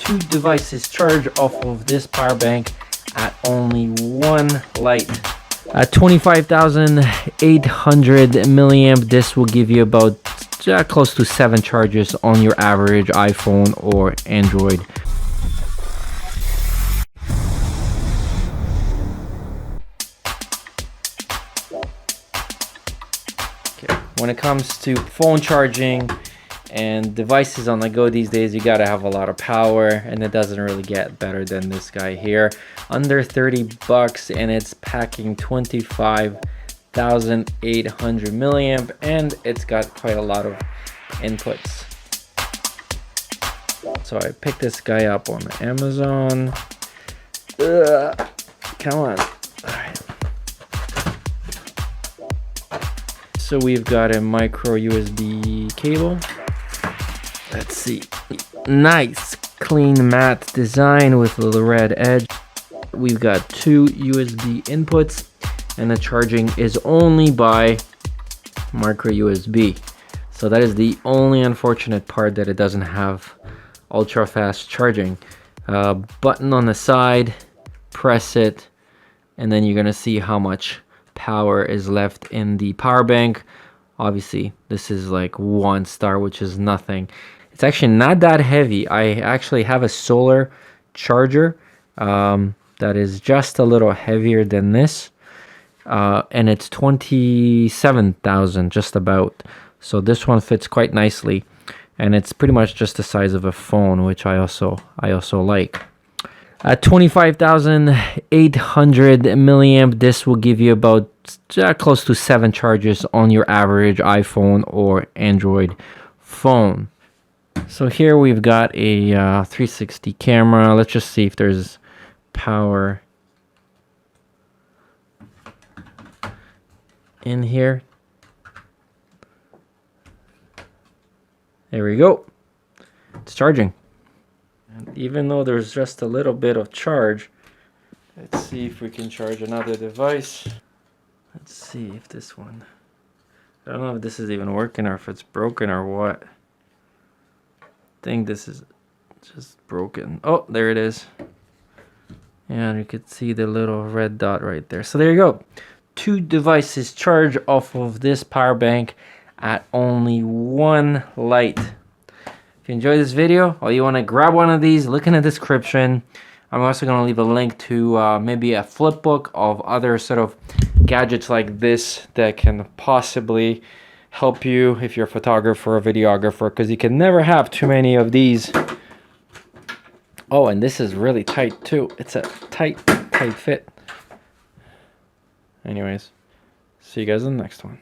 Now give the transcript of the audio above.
2 devices charge off of this power bank at only 1 light. At 25,800 milliamp, this will give you about close to 7 charges on your average iPhone or Android. Okay. When it comes to phone charging and devices on the go these days, you gotta have a lot of power, and it doesn't really get better than this guy here. Under 30 bucks, and it's packing 25,800 milliamp, and it's got quite a lot of inputs. So I picked this guy up on Amazon. Come on. All right. So we've got a micro USB cable. Let's see. Nice clean matte design with a little red edge. We've got 2 USB inputs, and the charging is only by micro USB. So that is the only unfortunate part, that it doesn't have ultra fast charging. Button on the side, press it, and then you're gonna see how much power is left in the power bank. Obviously this is like 1 star, which is nothing. It's actually not that heavy. I actually have a solar charger that is just a little heavier than this, and it's 27,000 just about. So this one fits quite nicely, and it's pretty much just the size of a phone, which I also like. At 25,800 milliamp, this will give you about close to 7 charges on your average iPhone or Android phone. So here we've got a 360 camera. Let's just see if there's power in here. There we go. It's charging. And even though there's just a little bit of charge, let's see if we can charge another device. Let's see if this one, I don't know if this is even working or if it's broken or what. I think this is just broken. Oh, there it is. And you could see the little red dot right there. So there you go. 2 devices charge off of this power bank at only 1 light. If you enjoyed this video, or you want to grab one of these, look in the description. I'm also going to leave a link to maybe a flip book of other sort of gadgets like this that can possibly help you if you're a photographer or videographer, because you can never have too many of these. Oh, and this is really tight too. It's a tight fit. Anyways, see you guys in the next one.